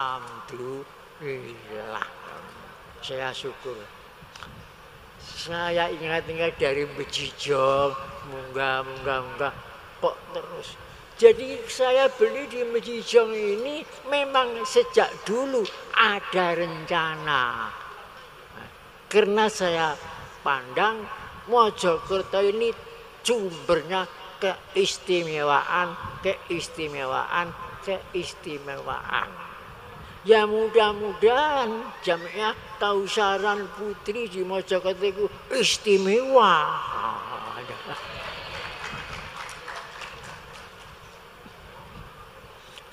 Alhamdulillah. Saya syukur. Saya ingat-ingat dari Mejijong, munggah. Kok terus. Jadi saya beli di Mejijong ini memang sejak dulu ada rencana. Karena saya pandang Mojokerto ini sumbernya keistimewaan. Ya mudah-mudahan Jamiah Kausaran Putri di Mojokerto itu istimewa.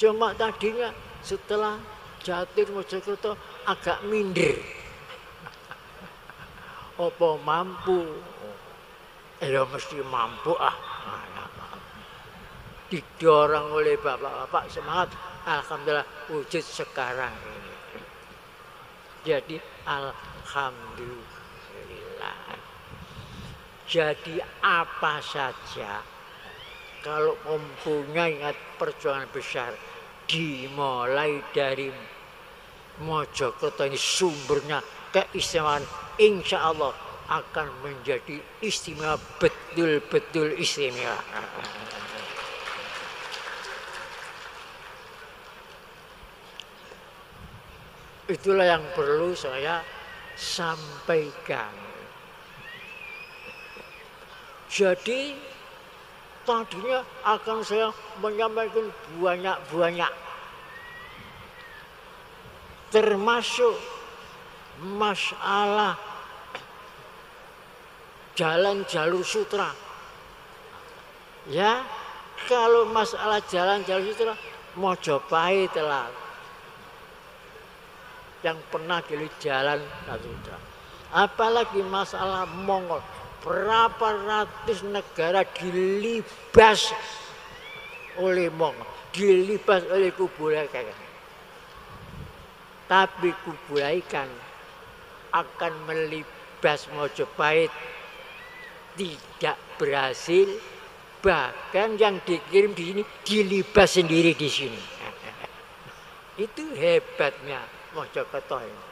Cuma tadinya setelah Jatir Mojokerto agak minder. Apa mampu? Ya mesti mampu didorong oleh bapak-bapak semangat. Alhamdulillah wujud sekarang ini. Jadi alhamdulillah. Jadi apa saja kalau mempunyai perjuangan besar dimulai dari Mojokerto ini sumbernya keistimewaan, insya Allah akan menjadi istimewa, betul-betul istimewa. Itulah yang perlu saya sampaikan. Jadi tadinya akan saya menyampaikan banyak, termasuk masalah jalan jalur sutra. Ya, kalau masalah jalan jalur sutra, Mojopahit telah yang pernah dilihat jalan sutra. Apalagi masalah Mongol, berapa ratus negara dilibas oleh Mongol, dilibas oleh Kublai Khan. Tapi Kublai Khan akan melibas Mojopahit tidak berhasil, bahkan yang dikirim di sini dilibas sendiri di sini. Itu hebatnya Mojokerto ini.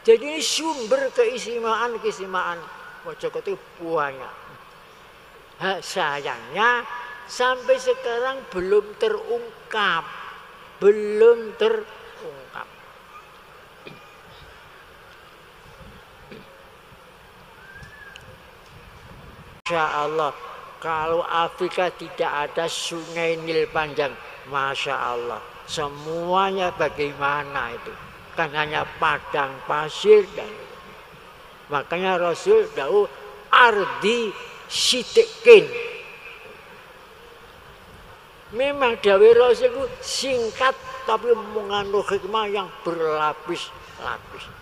Jadi ini sumber keistimewaan Mojokerto banyak. Sayangnya sampai sekarang belum terungkap. Masya Allah, kalau Afrika tidak ada sungai Nil panjang, Masya Allah, semuanya bagaimana itu? Kan hanya padang pasir dan makanya Rasul dawuh ardi sitikin. Memang dawuh Rasul itu singkat tapi mengandung hikmah yang berlapis-lapis.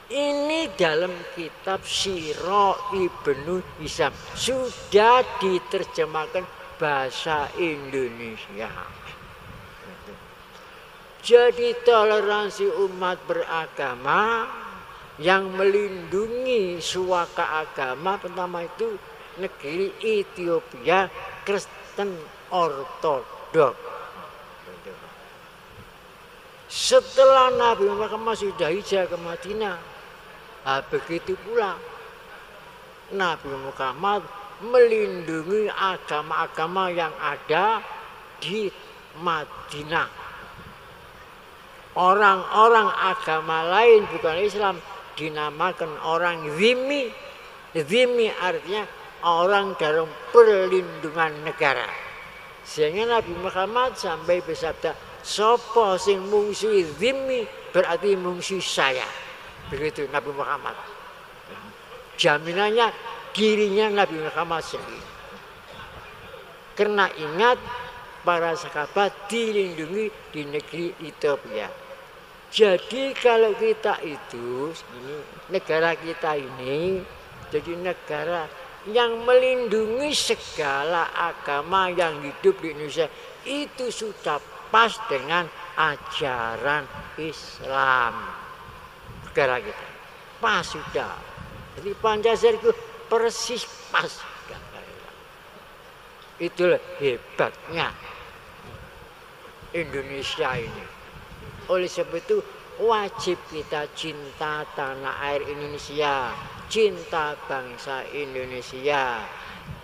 Ini dalam kitab Sirah Ibnu Hisham sudah diterjemahkan bahasa Indonesia. Jadi toleransi umat beragama yang melindungi suaka agama pertama itu negeri Ethiopia Kristen Ortodok. Setelah Nabi Muhammad sudah hijrah ke Madinah, begitu pula Nabi Muhammad melindungi agama-agama yang ada di Madinah. Orang-orang agama lain bukan Islam dinamakan orang zimmi. Zimmi artinya orang dalam perlindungan negara. Sehingga Nabi Muhammad sampai bersabda, "Sopo sing mungsuhi zimmi berarti mungsuhi saya." Begitu Nabi Muhammad. Jaminannya dirinya Nabi Muhammad sendiri. Karena ingat para sahabat dilindungi di negeri Ethiopia. Jadi kalau kita itu, negara kita ini jadi negara yang melindungi segala agama yang hidup di Indonesia, itu sudah pas dengan ajaran Islam. Negara kita pas sudah. Jadi Pancasila itu persis pas. Itulah hebatnya Indonesia ini. Oleh sebab itu wajib kita cinta tanah air Indonesia, cinta bangsa Indonesia,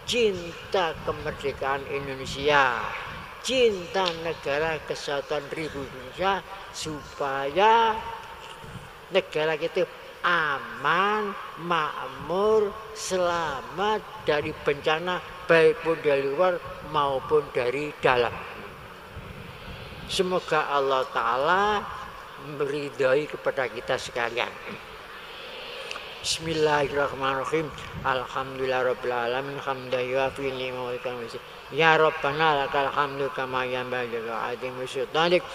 cinta kemerdekaan Indonesia, cinta negara kesatuan Republik Indonesia, supaya negara kita aman, makmur, selamat dari bencana, baik pun dari luar maupun dari dalam. Semoga Allah Ta'ala meridhai kepada kita sekalian. Bismillahirrahmanirrahim. Alhamdulillahirabbil alamin hamdan yuafi ni'matahu. Ya Rabbana lakal hamdu kama yanbaghi li azimi sultanik.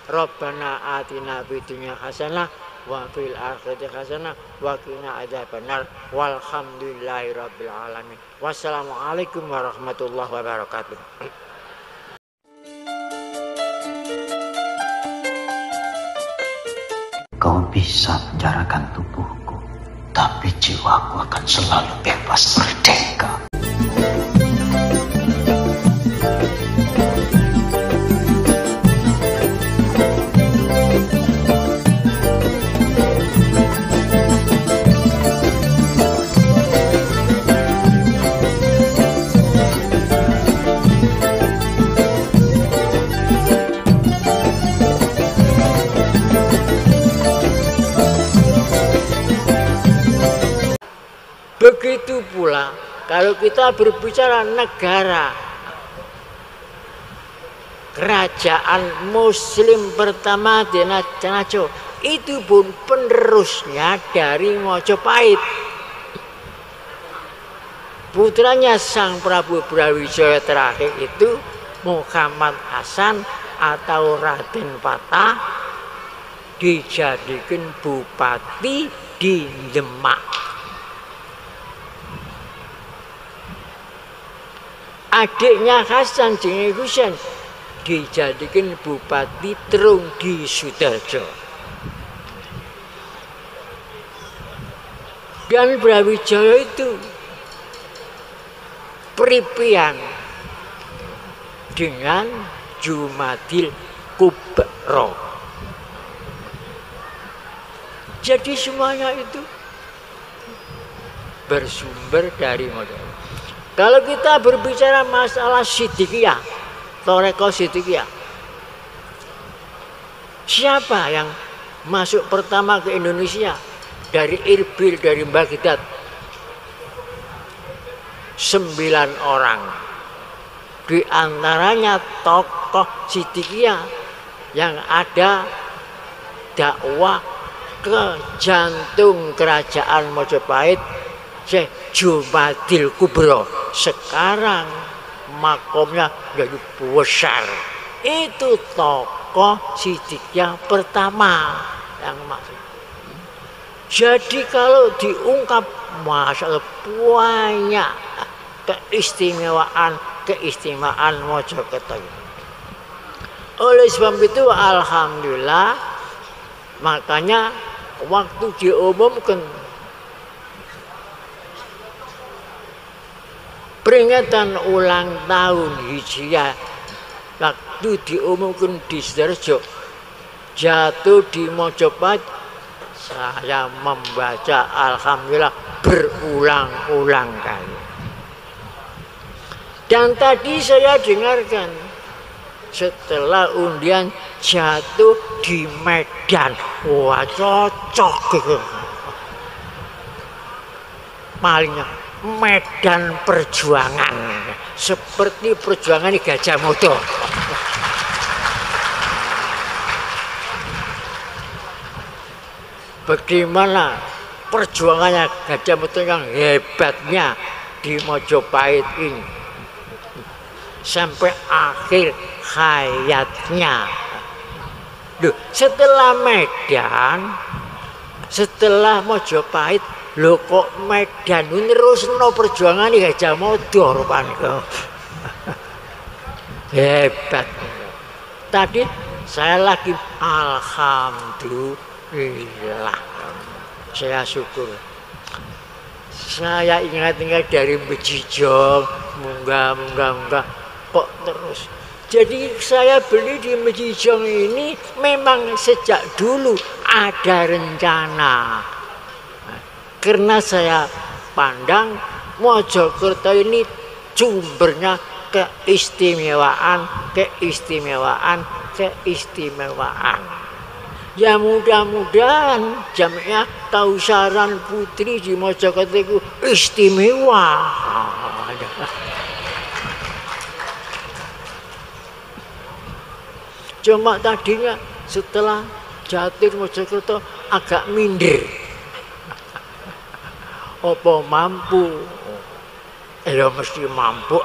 Rabbana atina fid dunya hasanah wa fil akhirati hasanah wa qina adzabannar. Walhamdulillahirabbil alamin. Wassalamualaikum warahmatullahi wabarakatuh. Kau bisa penjarakan tubuhku, tapi jiwaku akan selalu bebas merdeka. Begitu pula kalau kita berbicara negara, kerajaan muslim pertama di Nanaco itu pun penerusnya dari Mojopahit. Putranya Sang Prabu Brawijaya terakhir itu Muhammad Hasan atau Raden Patah dijadikan bupati di Demak. Adiknya Hasan jenenge Husain dijadikan bupati Terung di Sudarjo. Dan Brawijaya itu peripian dengan Jumadil Kubro. Jadi semuanya itu bersumber dari modal. Kalau kita berbicara masalah Siddiqiyah, Thariqah Siddiqiyah, siapa yang masuk pertama ke Indonesia dari Irbil, dari Baghdad? 9 orang. Di antaranya tokoh Siddiqiyah yang ada dakwah ke jantung kerajaan Mojopahit, Syekh Jumadil Kubro. Sekarang makomnya jadi besar. Itu tokoh Siddiqiyah pertama yang masuk. Jadi kalau diungkap masalah banyak keistimewaan Mojokerto. Oleh sebab itu alhamdulillah, makanya waktu diumumkan peringatan ulang tahun Hijriah, waktu diumumkan di Sidoarjo, jatuh di Mojopahit, saya membaca alhamdulillah berulang-ulang kali. Dan tadi saya dengarkan setelah undian jatuh di Medan, wah cocok gitu. Malingnya Medan Perjuangan, seperti perjuangan di Gajah Mada. Bagaimana perjuangannya Gajah Mada yang hebatnya di Mojopahit ini sampai akhir hayatnya. Duh, setelah Medan, setelah Mojopahit, lho kok Medan nerusno perjuangan di Gajah Mada rupanya. Hebat. Tadi saya lagi alhamdulillah, saya syukur. Saya ingat-ingat dari Bejijong, munggah kok terus. Jadi saya beli di Bejijong ini memang sejak dulu ada rencana. Karena saya pandang Mojokerto ini sumbernya keistimewaan. Ya mudah-mudahan jamnya Kausaran Putri di Mojokerto itu istimewa. Cuma tadinya setelah Jatir Mojokerto agak minder. Apa mampu? Ya mesti mampu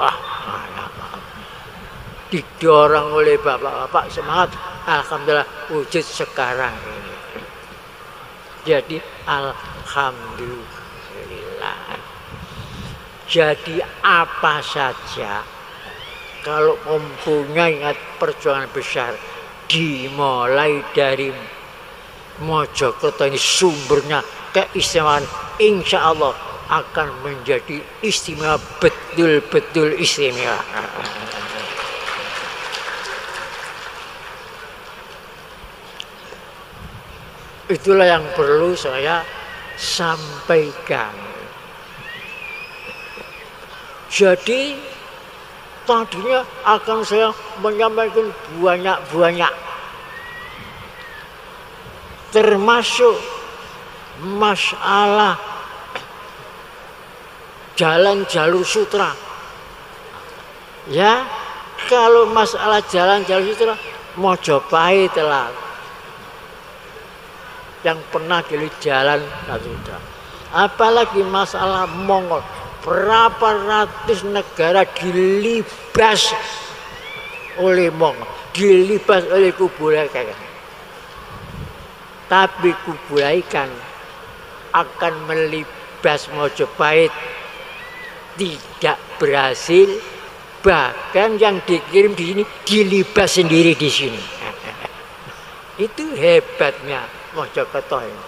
didorong oleh bapak-bapak semangat, alhamdulillah wujud sekarang ini. Jadi alhamdulillah. Jadi apa saja kalau mempunyai perjuangan besar dimulai dari Mojokerto ini sumbernya keistimewaan, insya Allah akan menjadi istimewa, betul-betul istimewa. Itulah yang perlu saya sampaikan. Jadi tadinya akan saya menyampaikan banyak, termasuk masalah jalan jalur sutra. Ya, kalau masalah jalan jalur sutra Mojopahit lah yang pernah di jalan sutra. Apalagi masalah Mongol, berapa ratus negara dilibas oleh Mongol, dilibas oleh Kublai Khan. Tapi Kublai Khan akan melibas Mojopahit tidak berhasil, bahkan yang dikirim di sini dilibas sendiri di sini. Itu hebatnya Mojokerto ini.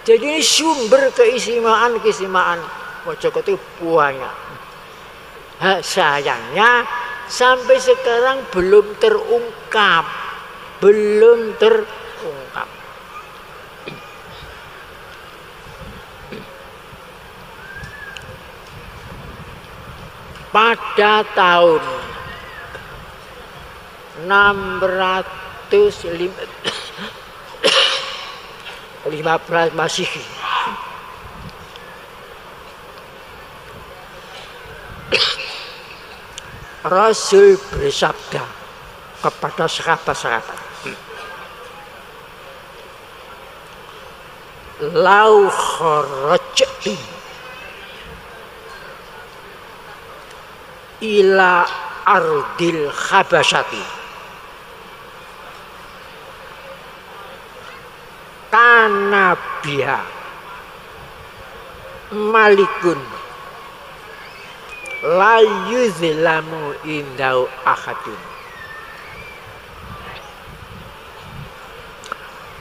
Jadi ini sumber keistimewaan Mojokerto banyak. Sayangnya sampai sekarang belum terungkap. Pada tahun 615 Masehi, Rasul bersabda kepada sahabat-sahabat, "Lau kharajtum ila ardil khabasyati kana biha malikun la yuzlamu indau ahadun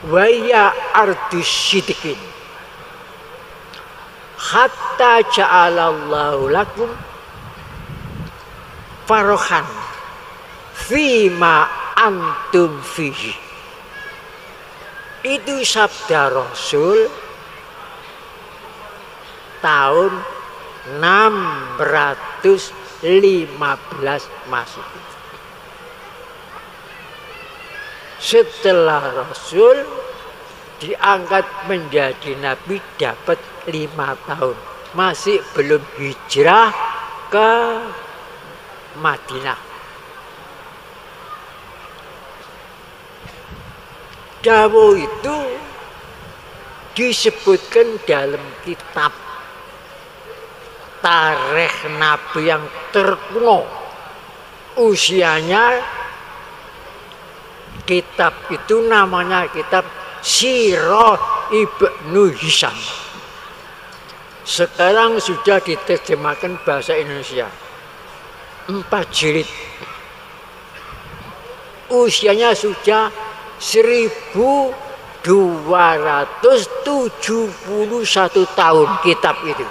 wa ya ardus sidqin hatta ja'alallahu lakum farohan fima antum fihi." Itu sabda Rasul tahun 615 Masehi. Setelah Rasul diangkat menjadi Nabi dapat 5 tahun, masih belum hijrah ke Madinah. Dawuh itu disebutkan dalam kitab tarikh Nabi yang terkuno. Usianya kitab itu namanya kitab Sirah Ibnu Hisham. Sekarang sudah diterjemahkan bahasa Indonesia 4 jilid. Usianya sudah 1000 271 tahun kitab itu.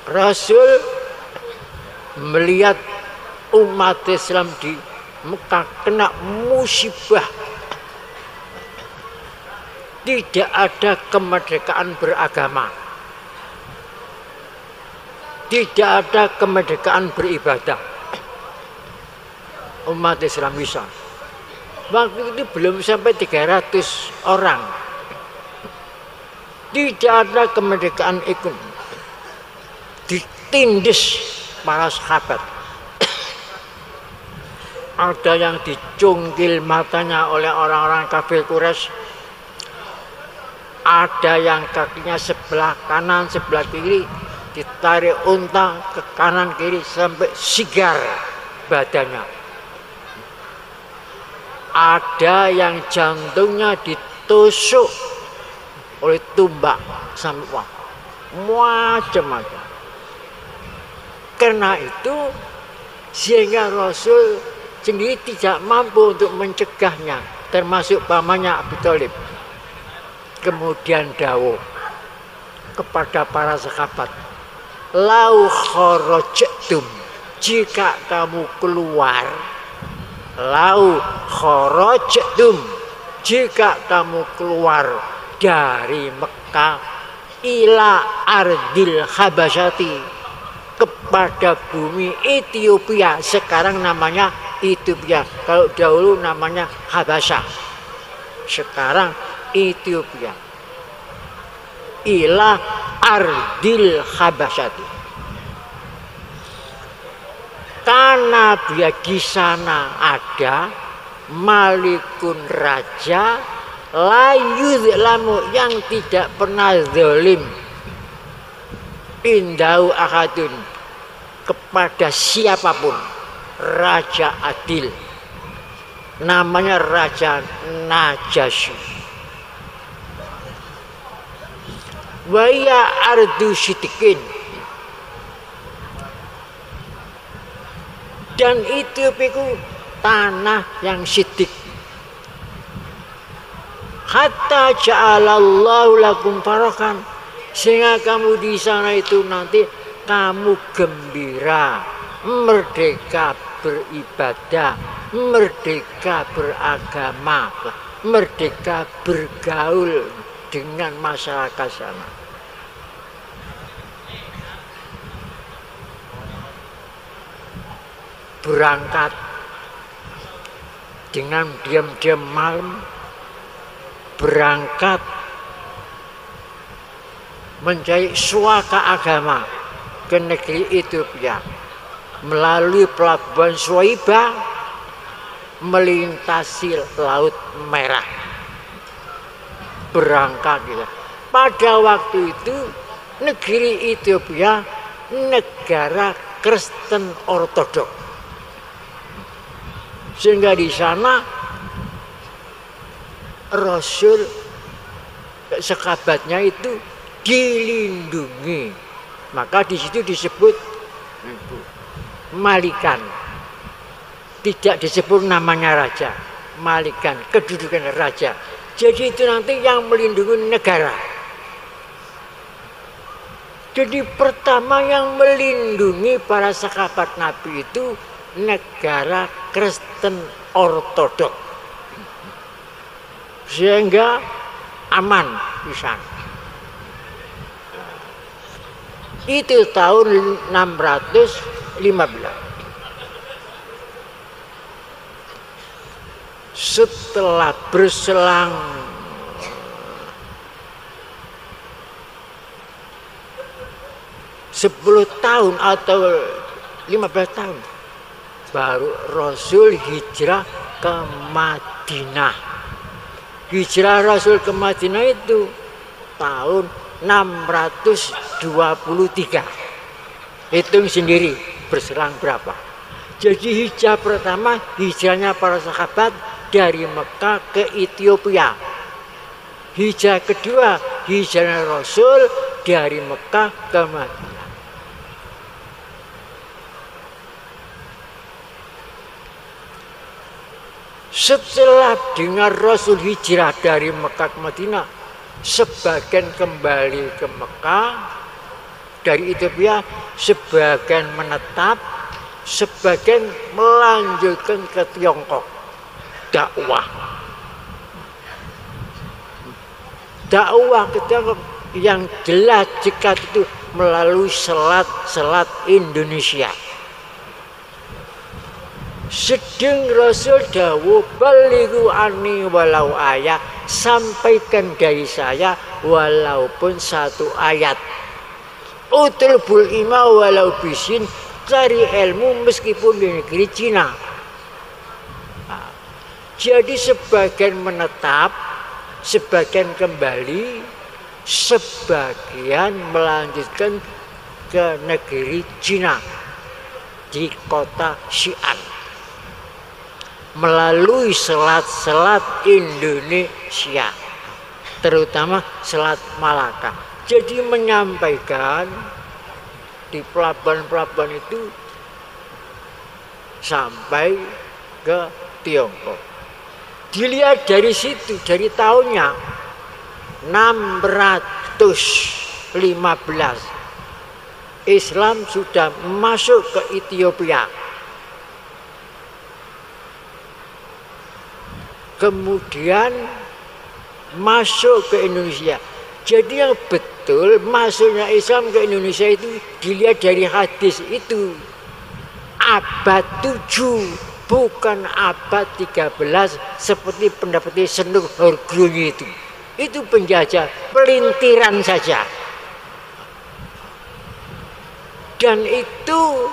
Rasul melihat umat Islam di Mekah kena musibah. Tidak ada kemerdekaan beragama. Tidak ada kemerdekaan beribadah. Umat Islam bisa. Waktu itu belum sampai 300 orang. Tidak ada kemerdekaan ekonomi. Ditindas para sahabat. Ada yang dicungkil matanya oleh orang-orang kafir Quraisy. Ada yang kakinya sebelah kanan, sebelah kiri ditarik unta ke kanan kiri sampai sigar badannya. Ada yang jantungnya ditusuk oleh tumbak sampai macam-macam. Karena itu sehingga Rasul sendiri tidak mampu untuk mencegahnya, termasuk pamannya Abu Thalib. Kemudian dawuh kepada para sahabat, lau kharajtum, jika kamu keluar, lau kharajtum, jika kamu keluar dari Mekah ila ardil Habasyati, kepada bumi Ethiopia, sekarang namanya Ethiopia, kalau dahulu namanya Habasyah, sekarang Ethiopia, ila ardil Habasyati, karena dia di sana ada malikun raja la yuzlamu, yang tidak pernah zalim, indau ahadun, kepada siapapun, raja adil, namanya Raja Najasyi. Waya ardu sitikin, dan itu piku tanah yang sidik. Hatta ja'alallahu lakum farakan, sehingga kamu di sana itu nanti kamu gembira, merdeka beribadah, merdeka beragama, merdeka bergaul dengan masyarakat sana. Berangkat dengan diam-diam malam, berangkat mencari suaka agama ke negeri Ethiopia melalui pelabuhan Suwaiba, melintasi Laut Merah, berangkat gitu. Pada waktu itu negeri Ethiopia negara Kristen Ortodok, sehingga di sana Rasul sahabatnya itu dilindungi, maka di situ disebut Malikan, tidak disebut namanya raja, Malikan, kedudukan raja. Jadi itu nanti yang melindungi negara. Jadi pertama yang melindungi para sahabat Nabi itu negara Kristen Ortodok, sehingga aman di sana. Itu tahun 615. Setelah berselang 10 tahun atau 15 tahun baru Rasul hijrah ke Madinah. Hijrah Rasul ke Madinah itu tahun 623. Hitung sendiri berselang berapa. Jadi hijrah pertama, hijrahnya para sahabat dari Mekah ke Ethiopia. Hijrah kedua, hijrahnya Rasul dari Mekah ke Madinah. Setelah dengar Rasul hijrah dari Mekah ke Madinah, sebagian kembali ke Mekah dari Ethiopia, sebagian menetap, sebagian melanjutkan ke Tiongkok dakwah. Dakwah ke Tiongkok yang jelas jika itu melalui selat Indonesia. Sedang Rasul dawuh balighu anni walau ayat, sampaikan dari saya walaupun satu ayat. Utlubul ilma walau bisin, cari ilmu meskipun di negeri Cina. Nah, jadi sebagian menetap, sebagian kembali, sebagian melanjutkan ke negeri Cina di kota Xi'an melalui selat-selat Indonesia, terutama Selat Malaka. Jadi menyampaikan di pelabuhan-pelabuhan itu sampai ke Tiongkok. Dilihat dari situ, dari tahunnya 615 Islam sudah masuk ke Ethiopia. Kemudian masuk ke Indonesia. Jadi yang betul masuknya Islam ke Indonesia itu dilihat dari hadis itu abad 7, bukan abad 13 seperti pendapatnya Senur Hargrunyi itu. Itu penjajah, pelintiran saja. Dan itu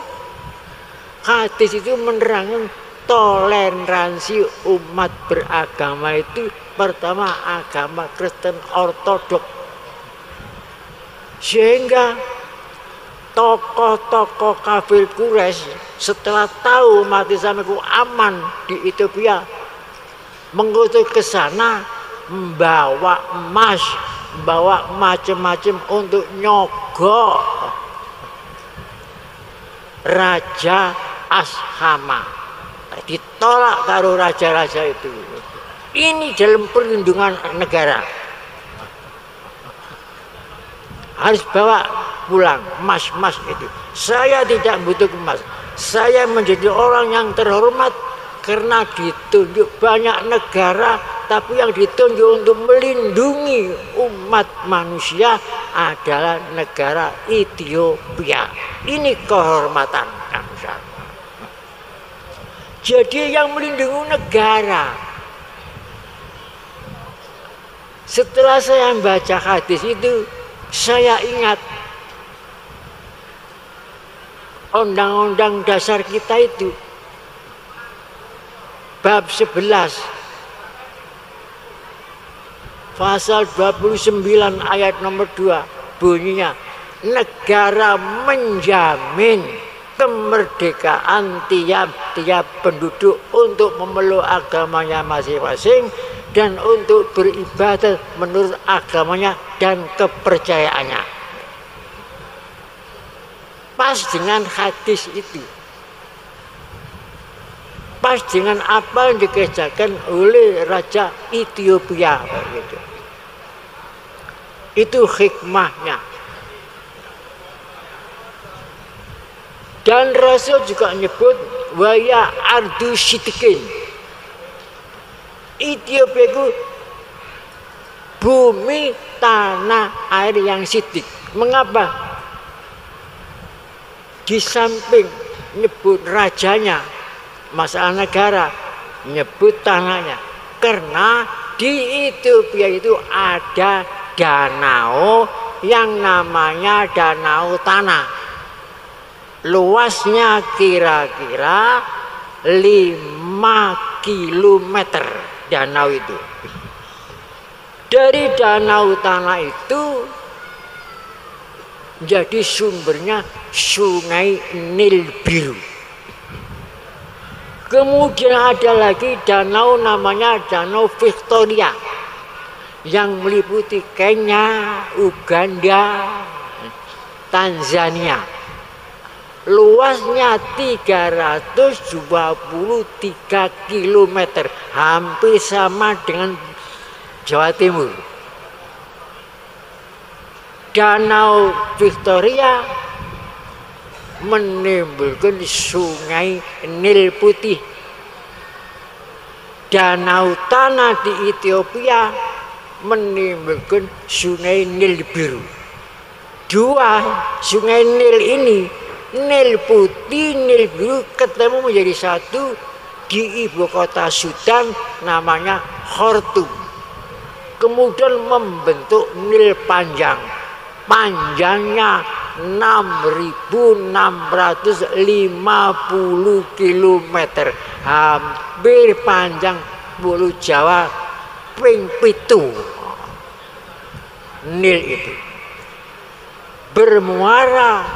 hadis itu menerangkan toleransi umat beragama itu pertama agama Kristen Ortodok, sehingga tokoh-tokoh kafir Quraisy setelah tahu umat Islam itu aman di Ethiopia mengutus ke sana membawa emas, membawa macam-macam untuk nyogok Raja Ashama. Ditolak karo raja-raja itu. Ini dalam perlindungan negara. Harus bawa pulang emas-emas itu. Saya tidak butuh emas. Saya menjadi orang yang terhormat karena ditunjuk banyak negara, tapi yang ditunjuk untuk melindungi umat manusia adalah negara Ethiopia. Ini kehormatan bangsa. Jadi yang melindungi negara. Setelah saya membaca hadis itu, saya ingat undang-undang dasar kita itu bab 11 pasal 29 ayat nomor 2 bunyinya, negara menjamin kemerdekaan tiap-tiap penduduk untuk memeluk agamanya masing-masing dan untuk beribadah menurut agamanya dan kepercayaannya. Pas dengan hadis itu, pas dengan apa yang dikerjakan oleh Raja Ethiopia, gitu. Itu hikmahnya. Dan Rasul juga menyebut waya ardu sitikin. Ethiopia itu bumi tanah air yang sidik. Mengapa? Di samping nyebut rajanya, masalah negara, nyebut tanahnya. Karena di Ethiopia itu ada danau yang namanya danau tanah. Luasnya kira-kira 5 kilometer danau itu. Dari danau tanah itu jadi sumbernya Sungai Nil Biru. Kemudian ada lagi danau namanya Danau Victoria yang meliputi Kenya, Uganda, Tanzania. luasnya 323 km, hampir sama dengan Jawa Timur. Danau Victoria menimbulkan sungai Nil putih. Danau Tana di Ethiopia menimbulkan sungai Nil biru. Dua sungai Nil ini, Nil putih, Nil biru ketemu menjadi satu di ibu kota Sudan namanya Khartoum. Kemudian membentuk Nil panjang. Panjangnya 6.650 km, hampir panjang Pulau Jawa ping 7. Nil itu bermuara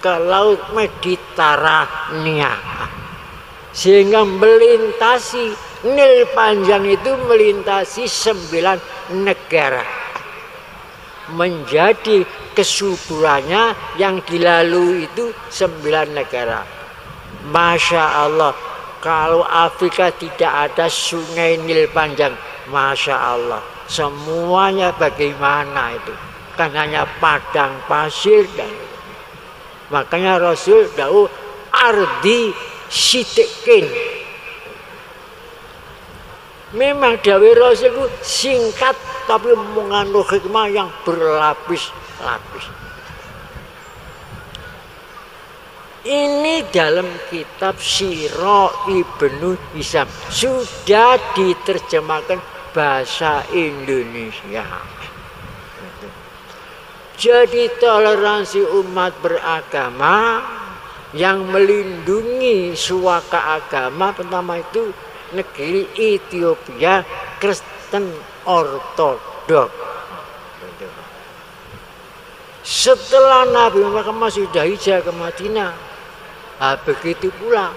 ke Laut Mediterania, sehingga melintasi Nil panjang itu melintasi 9 negara. Menjadi kesuburannya yang dilalui itu 9 negara. Masya Allah, kalau Afrika tidak ada sungai Nil panjang, Masya Allah, semuanya bagaimana itu? Kan hanya padang pasir. Dan makanya Rasul dawuh ardi sitikin. Memang dawuh Rasul itu singkat tapi mengandung hikmah yang berlapis-lapis. Ini dalam kitab Sirah Ibnu Hisham sudah diterjemahkan bahasa Indonesia. Jadi toleransi umat beragama yang melindungi suaka agama, pertama itu negeri Ethiopia Kristen Ortodok. Setelah Nabi Muhammad sudah hijrah ke Madinah, begitu pula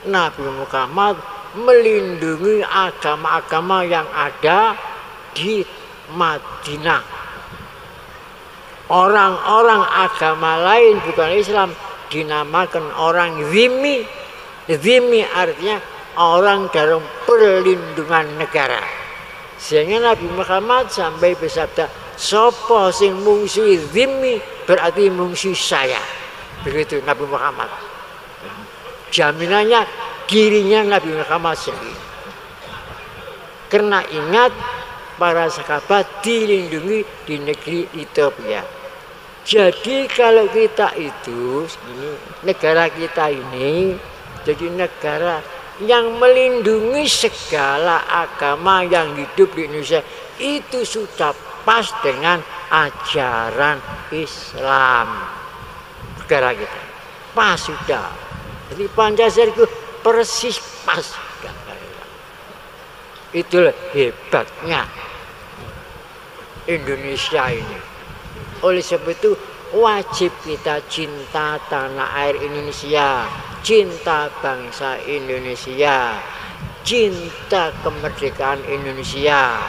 Nabi Muhammad melindungi agama-agama yang ada di Madinah. Orang-orang agama lain bukan Islam dinamakan orang zimmi. Zimmi artinya orang dalam perlindungan negara. Sehingga Nabi Muhammad sampai bersabda, sopo sing mungsuhi zimmi berarti mungsuhi saya. Begitu Nabi Muhammad. Jaminannya dirinya Nabi Muhammad sendiri. Karena ingat para sahabat dilindungi di negeri Ethiopia. Jadi kalau kita itu, negara kita ini jadi negara yang melindungi segala agama yang hidup di Indonesia, itu sudah pas dengan ajaran Islam. Negara kita pas sudah. Jadi Pancasila itu persis pas. Itulah hebatnya Indonesia ini. Oleh sebab itu wajib kita cinta tanah air Indonesia, cinta bangsa Indonesia, cinta kemerdekaan Indonesia,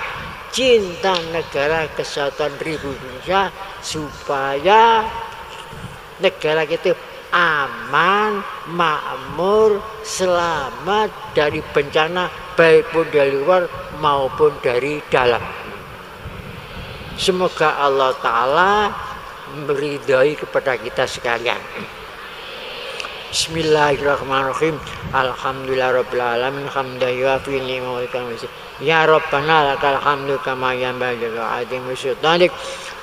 cinta negara kesatuan Republik Indonesia, supaya negara kita aman, makmur, selamat dari bencana baik pun dari luar maupun dari dalam. Semoga Allah Ta'ala meridhai kepada kita sekalian. Bismillahirrahmanirrahim. Alhamdulillahirabbil alamin hamdan yuafi ni'matahu wa ya Rabbana lakal hamdu kama yanbaghi li azimi sultanik.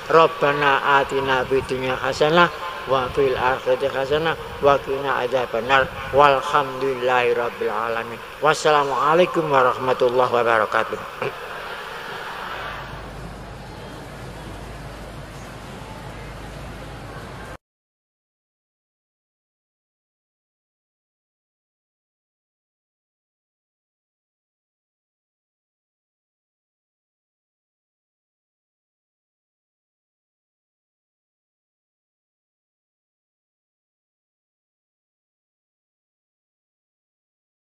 Rabbana atina fid dunya hasanah wa fil akhirati hasanah wa qina adzabannar. Walhamdulillahirabbil alamin. Wassalamualaikum warahmatullahi wabarakatuh.